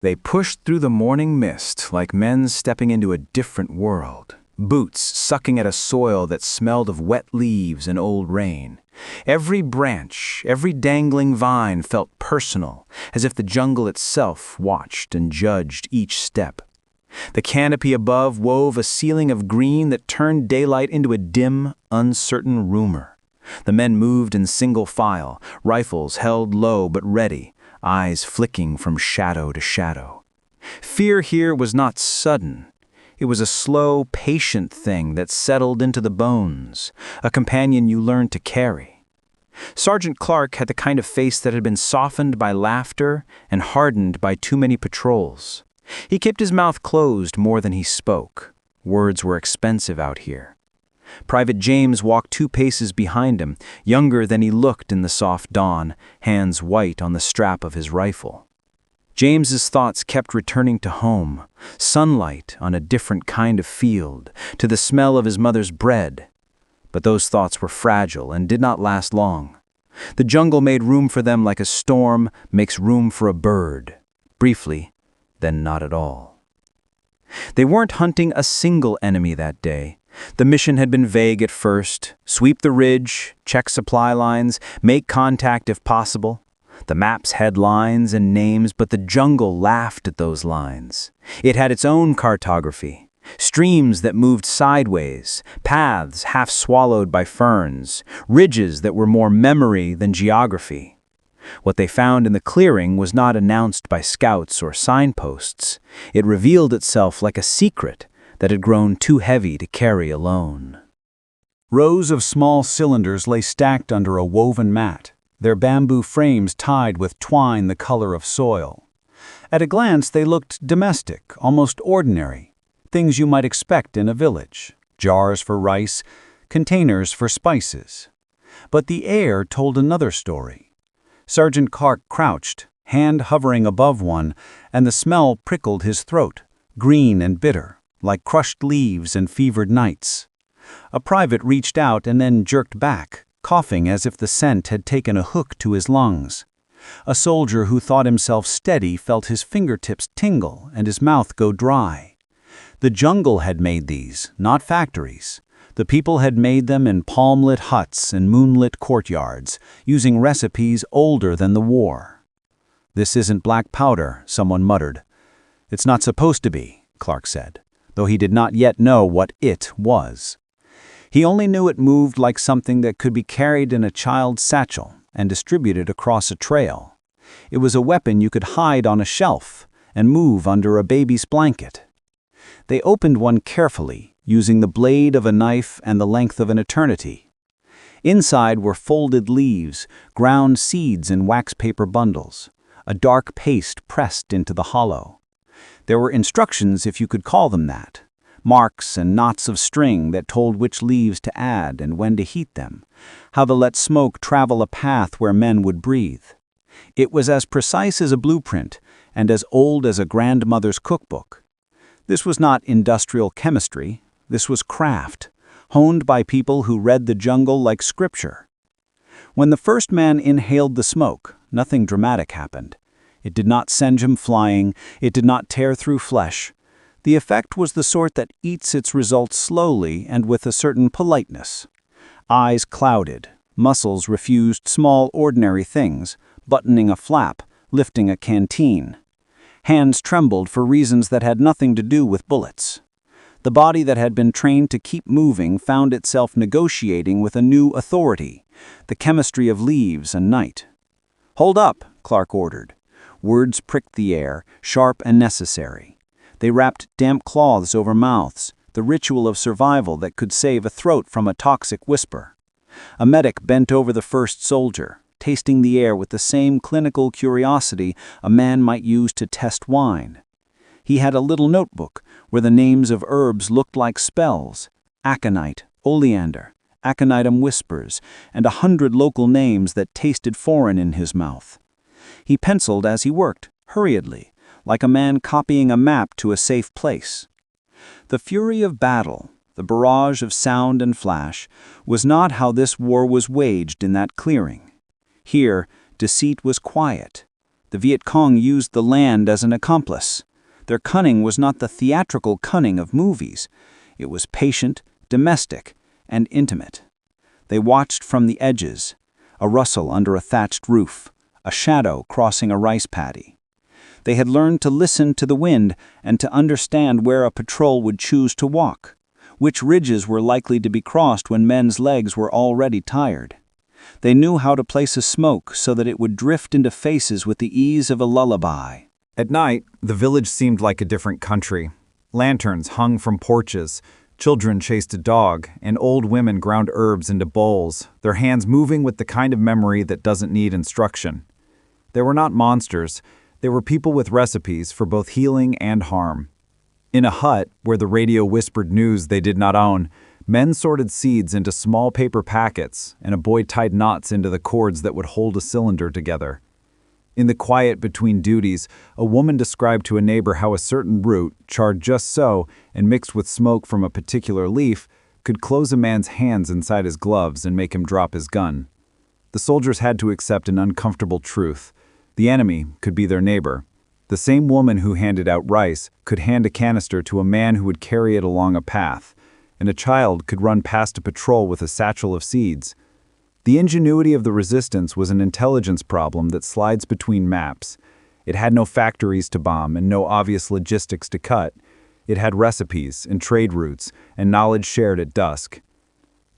They pushed through the morning mist like men stepping into a different world, boots sucking at a soil that smelled of wet leaves and old rain. Every branch, every dangling vine felt personal, as if the jungle itself watched and judged each step. The canopy above wove a ceiling of green that turned daylight into a dim, uncertain rumor. The men moved in single file, rifles held low but ready, eyes flicking from shadow to shadow. Fear here was not sudden. It was a slow, patient thing that settled into the bones, a companion you learned to carry. Sergeant Clark had the kind of face that had been softened by laughter and hardened by too many patrols. He kept his mouth closed more than he spoke. Words were expensive out here. Private James walked 2 paces behind him, younger than he looked in the soft dawn, hands white on the strap of his rifle. James's thoughts kept returning to home, sunlight on a different kind of field, to the smell of his mother's bread. But those thoughts were fragile and did not last long. The jungle made room for them like a storm makes room for a bird. Briefly, then not at all. They weren't hunting a single enemy that day. The mission had been vague at first: sweep the ridge, check supply lines, make contact if possible. The maps had lines and names, but the jungle laughed at those lines. It had its own cartography. Streams that moved sideways, paths half swallowed by ferns, ridges that were more memory than geography. What they found in the clearing was not announced by scouts or signposts. It revealed itself like a secret that had grown too heavy to carry alone. Rows of small cylinders lay stacked under a woven mat, their bamboo frames tied with twine the color of soil. At a glance, they looked domestic, almost ordinary, things you might expect in a village: jars for rice, containers for spices. But the air told another story. Sergeant Clark crouched, hand hovering above one, and the smell prickled his throat, green and bitter, like crushed leaves and fevered nights. A private reached out and then jerked back, coughing as if the scent had taken a hook to his lungs. A soldier who thought himself steady felt his fingertips tingle and his mouth go dry. The jungle had made these, not factories. The people had made them in palm-lit huts and moonlit courtyards, using recipes older than the war. "This isn't black powder," someone muttered. "It's not supposed to be," Clark said, though he did not yet know what it was. He only knew it moved like something that could be carried in a child's satchel and distributed across a trail. It was a weapon you could hide on a shelf and move under a baby's blanket. They opened one carefully, using the blade of a knife and the length of an eternity. Inside were folded leaves, ground seeds in wax paper bundles, a dark paste pressed into the hollow. There were instructions, if you could call them that, marks and knots of string that told which leaves to add and when to heat them, how to let smoke travel a path where men would breathe. It was as precise as a blueprint and as old as a grandmother's cookbook. This was not industrial chemistry. This was craft, honed by people who read the jungle like scripture. When the first man inhaled the smoke, nothing dramatic happened. It did not send him flying. It did not tear through flesh. The effect was the sort that eats its results slowly and with a certain politeness. Eyes clouded, muscles refused small ordinary things, buttoning a flap, lifting a canteen. Hands trembled for reasons that had nothing to do with bullets. The body that had been trained to keep moving found itself negotiating with a new authority, the chemistry of leaves and night. "Hold up," Clark ordered. Words pricked the air, sharp and necessary. They wrapped damp cloths over mouths, the ritual of survival that could save a throat from a toxic whisper. A medic bent over the first soldier, tasting the air with the same clinical curiosity a man might use to test wine. He had a little notebook where the names of herbs looked like spells: aconite, oleander, aconitum whispers, and 100 local names that tasted foreign in his mouth. He penciled as he worked, hurriedly, like a man copying a map to a safe place. The fury of battle, the barrage of sound and flash, was not how this war was waged in that clearing. Here, deceit was quiet. The Viet Cong used the land as an accomplice. Their cunning was not the theatrical cunning of movies. It was patient, domestic, and intimate. They watched from the edges, a rustle under a thatched roof, a shadow crossing a rice paddy. They had learned to listen to the wind and to understand where a patrol would choose to walk, which ridges were likely to be crossed when men's legs were already tired. They knew how to place a smoke so that it would drift into faces with the ease of a lullaby. At night, the village seemed like a different country. Lanterns hung from porches, children chased a dog, and old women ground herbs into bowls, their hands moving with the kind of memory that doesn't need instruction. They were not monsters. They were people with recipes for both healing and harm. In a hut where the radio whispered news they did not own, men sorted seeds into small paper packets, and a boy tied knots into the cords that would hold a cylinder together. In the quiet between duties, a woman described to a neighbor how a certain root, charred just so and mixed with smoke from a particular leaf, could close a man's hands inside his gloves and make him drop his gun. The soldiers had to accept an uncomfortable truth. The enemy could be their neighbor. The same woman who handed out rice could hand a canister to a man who would carry it along a path, and a child could run past a patrol with a satchel of seeds. The ingenuity of the resistance was an intelligence problem that slides between maps. It had no factories to bomb and no obvious logistics to cut. It had recipes and trade routes and knowledge shared at dusk.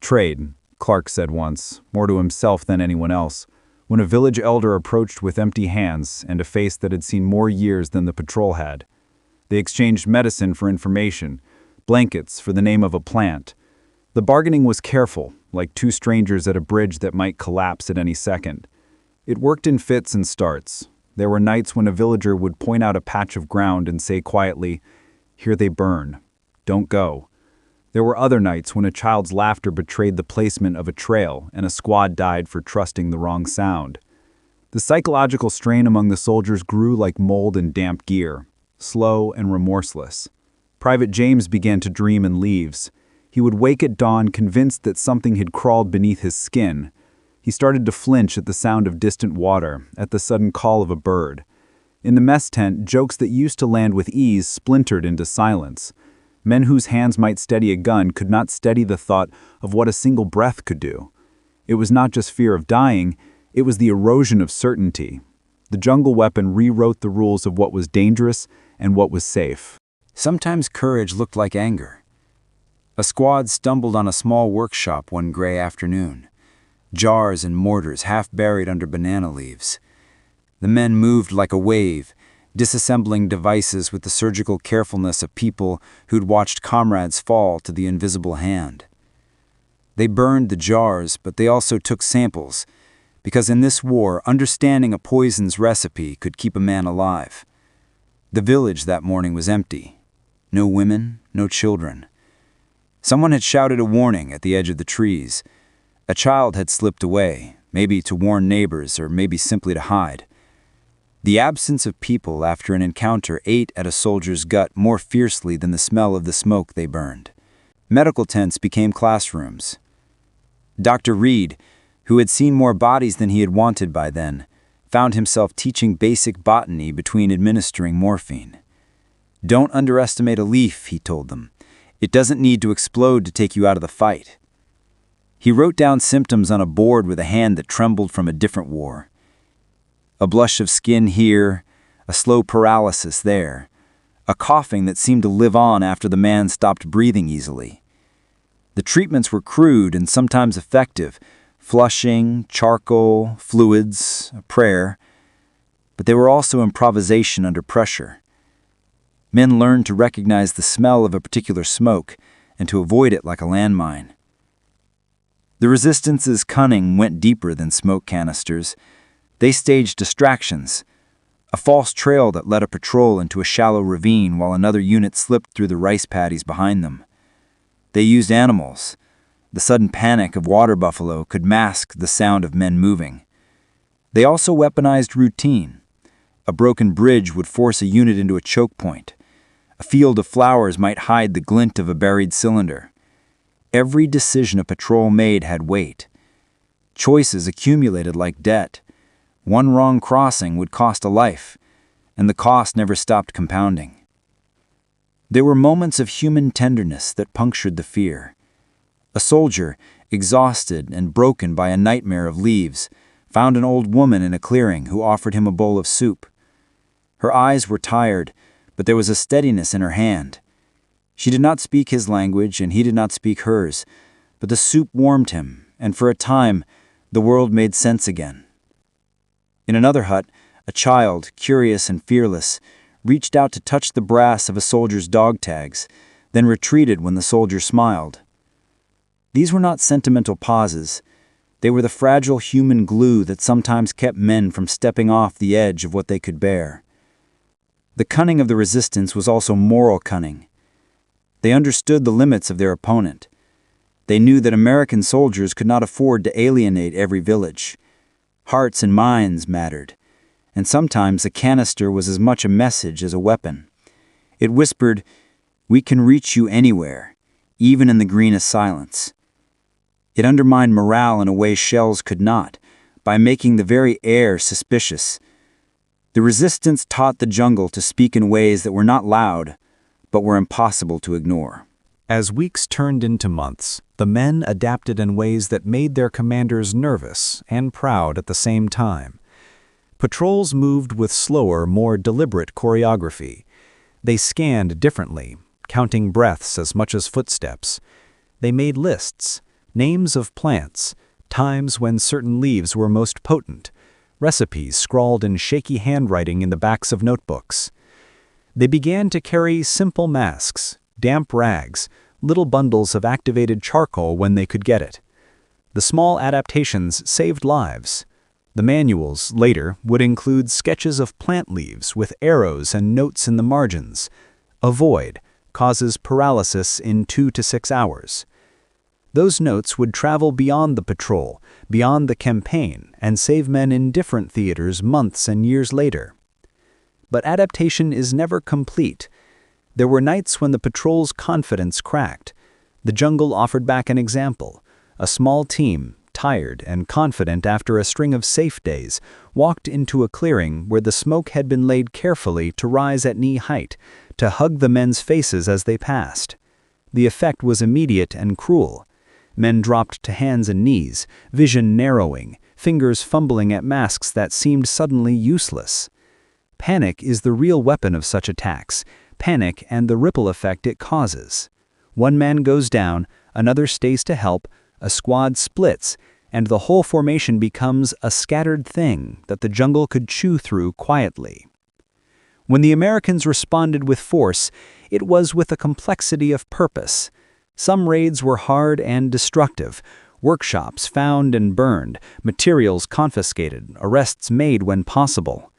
Trade, Clark said once, more to himself than anyone else, when a village elder approached with empty hands and a face that had seen more years than the patrol had. They exchanged medicine for information, blankets for the name of a plant. The bargaining was careful, like two strangers at a bridge that might collapse at any second. It worked in fits and starts. There were nights when a villager would point out a patch of ground and say quietly, "Here they burn. Don't go." There were other nights when a child's laughter betrayed the placement of a trail and a squad died for trusting the wrong sound. The psychological strain among the soldiers grew like mold in damp gear, slow and remorseless. Private James began to dream in leaves. He would wake at dawn convinced that something had crawled beneath his skin. He started to flinch at the sound of distant water, at the sudden call of a bird. In the mess tent, jokes that used to land with ease splintered into silence. Men whose hands might steady a gun could not steady the thought of what a single breath could do. It was not just fear of dying, it was the erosion of certainty. The jungle weapon rewrote the rules of what was dangerous and what was safe. Sometimes courage looked like anger. A squad stumbled on a small workshop one gray afternoon, jars and mortars half buried under banana leaves. The men moved like a wave, disassembling devices with the surgical carefulness of people who'd watched comrades fall to the invisible hand. They burned the jars, but they also took samples, because in this war, understanding a poison's recipe could keep a man alive. The village that morning was empty. No women, no children. Someone had shouted a warning at the edge of the trees. A child had slipped away, maybe to warn neighbors or maybe simply to hide. The absence of people after an encounter ate at a soldier's gut more fiercely than the smell of the smoke they burned. Medical tents became classrooms. Dr. Reed, who had seen more bodies than he had wanted by then, found himself teaching basic botany between administering morphine. "Don't underestimate a leaf," he told them. "It doesn't need to explode to take you out of the fight." He wrote down symptoms on a board with a hand that trembled from a different war. A blush of skin here, a slow paralysis there, a coughing that seemed to live on after the man stopped breathing easily. The treatments were crude and sometimes effective, flushing, charcoal, fluids, a prayer, but they were also improvisation under pressure. Men learned to recognize the smell of a particular smoke and to avoid it like a landmine. The resistance's cunning went deeper than smoke canisters. They staged distractions, a false trail that led a patrol into a shallow ravine while another unit slipped through the rice paddies behind them. They used animals. The sudden panic of water buffalo could mask the sound of men moving. They also weaponized routine. A broken bridge would force a unit into a choke point. A field of flowers might hide the glint of a buried cylinder. Every decision a patrol made had weight. Choices accumulated like debt. One wrong crossing would cost a life, and the cost never stopped compounding. There were moments of human tenderness that punctured the fear. A soldier, exhausted and broken by a nightmare of leaves, found an old woman in a clearing who offered him a bowl of soup. Her eyes were tired, but there was a steadiness in her hand. She did not speak his language, and he did not speak hers, but the soup warmed him, and for a time, the world made sense again. In another hut, a child, curious and fearless, reached out to touch the brass of a soldier's dog tags, then retreated when the soldier smiled. These were not sentimental pauses. They were the fragile human glue that sometimes kept men from stepping off the edge of what they could bear. The cunning of the resistance was also moral cunning. They understood the limits of their opponent. They knew that American soldiers could not afford to alienate every village. Hearts and minds mattered, and sometimes a canister was as much a message as a weapon. It whispered, "We can reach you anywhere, even in the greenest silence." It undermined morale in a way shells could not, by making the very air suspicious. The resistance taught the jungle to speak in ways that were not loud, but were impossible to ignore. As weeks turned into months, the men adapted in ways that made their commanders nervous and proud at the same time. Patrols moved with slower, more deliberate choreography. They scanned differently, counting breaths as much as footsteps. They made lists, names of plants, times when certain leaves were most potent, recipes scrawled in shaky handwriting in the backs of notebooks. They began to carry simple masks, damp rags, little bundles of activated charcoal when they could get it. The small adaptations saved lives. The manuals, later, would include sketches of plant leaves with arrows and notes in the margins. Avoid causes paralysis in 2 to 6 hours. Those notes would travel beyond the patrol, beyond the campaign, and save men in different theaters months and years later. But adaptation is never complete. There were nights when the patrol's confidence cracked. The jungle offered back an example. A small team, tired and confident after a string of safe days, walked into a clearing where the smoke had been laid carefully to rise at knee height, to hug the men's faces as they passed. The effect was immediate and cruel. Men dropped to hands and knees, vision narrowing, fingers fumbling at masks that seemed suddenly useless. Panic is the real weapon of such attacks, panic and the ripple effect it causes. One man goes down, another stays to help, a squad splits, and the whole formation becomes a scattered thing that the jungle could chew through quietly. When the Americans responded with force, it was with a complexity of purpose. Some raids were hard and destructive, workshops found and burned, materials confiscated, arrests made when possible.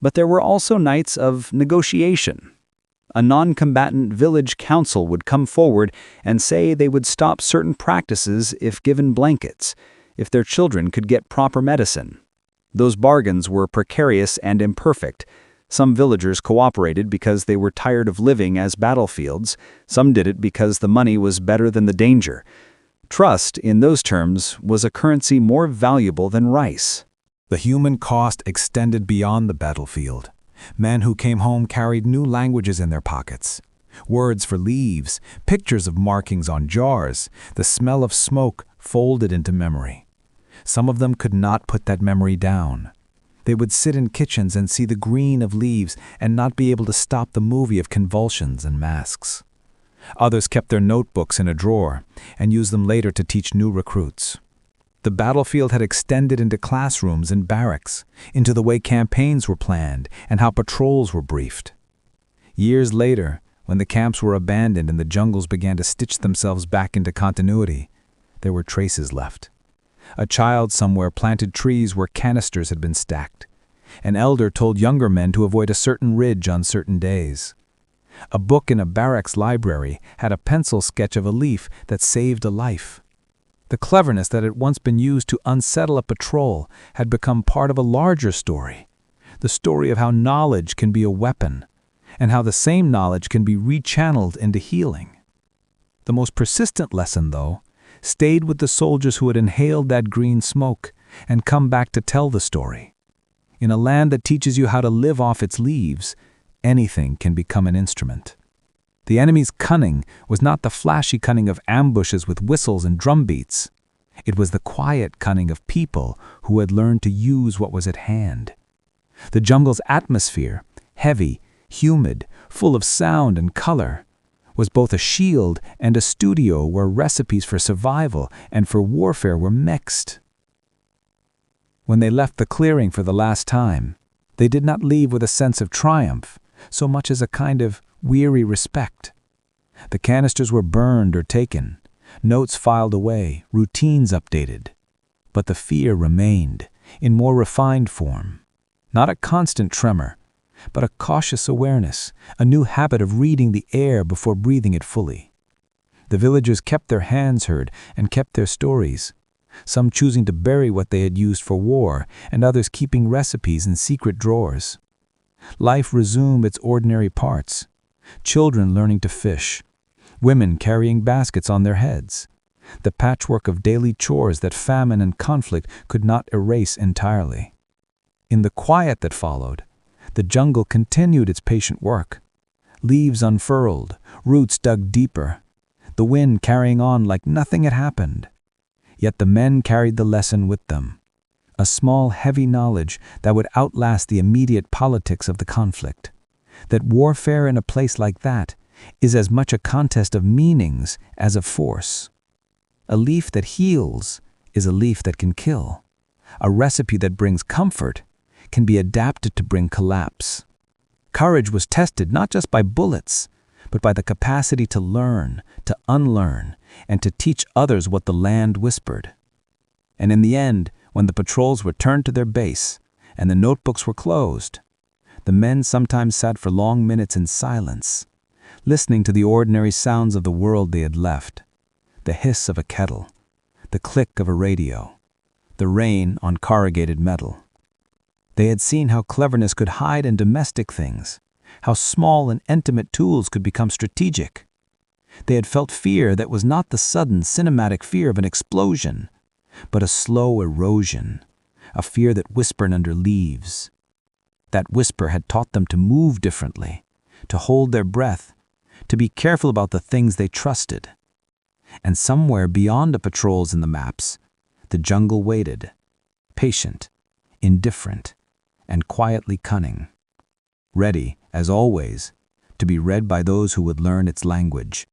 But there were also nights of negotiation. A non-combatant village council would come forward and say they would stop certain practices if given blankets, if their children could get proper medicine. Those bargains were precarious and imperfect. Some villagers cooperated because they were tired of living as battlefields. Some did it because the money was better than the danger. Trust, in those terms, was a currency more valuable than rice. The human cost extended beyond the battlefield. Men who came home carried new languages in their pockets. Words for leaves, pictures of markings on jars, the smell of smoke folded into memory. Some of them could not put that memory down. They would sit in kitchens and see the green of leaves and not be able to stop the movie of convulsions and masks. Others kept their notebooks in a drawer and used them later to teach new recruits. The battlefield had extended into classrooms and barracks, into the way campaigns were planned and how patrols were briefed. Years later, when the camps were abandoned and the jungles began to stitch themselves back into continuity, there were traces left. A child somewhere planted trees where canisters had been stacked. An elder told younger men to avoid a certain ridge on certain days. A book in a barracks library had a pencil sketch of a leaf that saved a life. The cleverness that had once been used to unsettle a patrol had become part of a larger story, the story of how knowledge can be a weapon, and how the same knowledge can be rechanneled into healing. The most persistent lesson, though, stayed with the soldiers who had inhaled that green smoke and come back to tell the story. In a land that teaches you how to live off its leaves, anything can become an instrument. The enemy's cunning was not the flashy cunning of ambushes with whistles and drumbeats. It was the quiet cunning of people who had learned to use what was at hand. The jungle's atmosphere, heavy, humid, full of sound and color, was both a shield and a studio where recipes for survival and for warfare were mixed. When they left the clearing for the last time, they did not leave with a sense of triumph, so much as a kind of weary respect. The canisters were burned or taken, notes filed away, routines updated. But the fear remained, in more refined form. Not a constant tremor, but a cautious awareness, a new habit of reading the air before breathing it fully. The villagers kept their hands heard and kept their stories, some choosing to bury what they had used for war, and others keeping recipes in secret drawers. Life resumed its ordinary parts. Children learning to fish, women carrying baskets on their heads, the patchwork of daily chores that famine and conflict could not erase entirely. In the quiet that followed, the jungle continued its patient work. Leaves unfurled, roots dug deeper, the wind carrying on like nothing had happened. Yet the men carried the lesson with them, a small, heavy knowledge that would outlast the immediate politics of the conflict, that warfare in a place like that is as much a contest of meanings as of force. A leaf that heals is a leaf that can kill. A recipe that brings comfort can be adapted to bring collapse. Courage was tested not just by bullets, but by the capacity to learn, to unlearn, and to teach others what the land whispered. And in the end, when the patrols returned to their base and the notebooks were closed, the men sometimes sat for long minutes in silence, listening to the ordinary sounds of the world they had left, the hiss of a kettle, the click of a radio, the rain on corrugated metal. They had seen how cleverness could hide in domestic things, how small and intimate tools could become strategic. They had felt fear that was not the sudden cinematic fear of an explosion, but a slow erosion, a fear that whispered under leaves. That whisper had taught them to move differently, to hold their breath, to be careful about the things they trusted. And somewhere beyond the patrols and the maps, the jungle waited, patient, indifferent, and quietly cunning, ready, as always, to be read by those who would learn its language.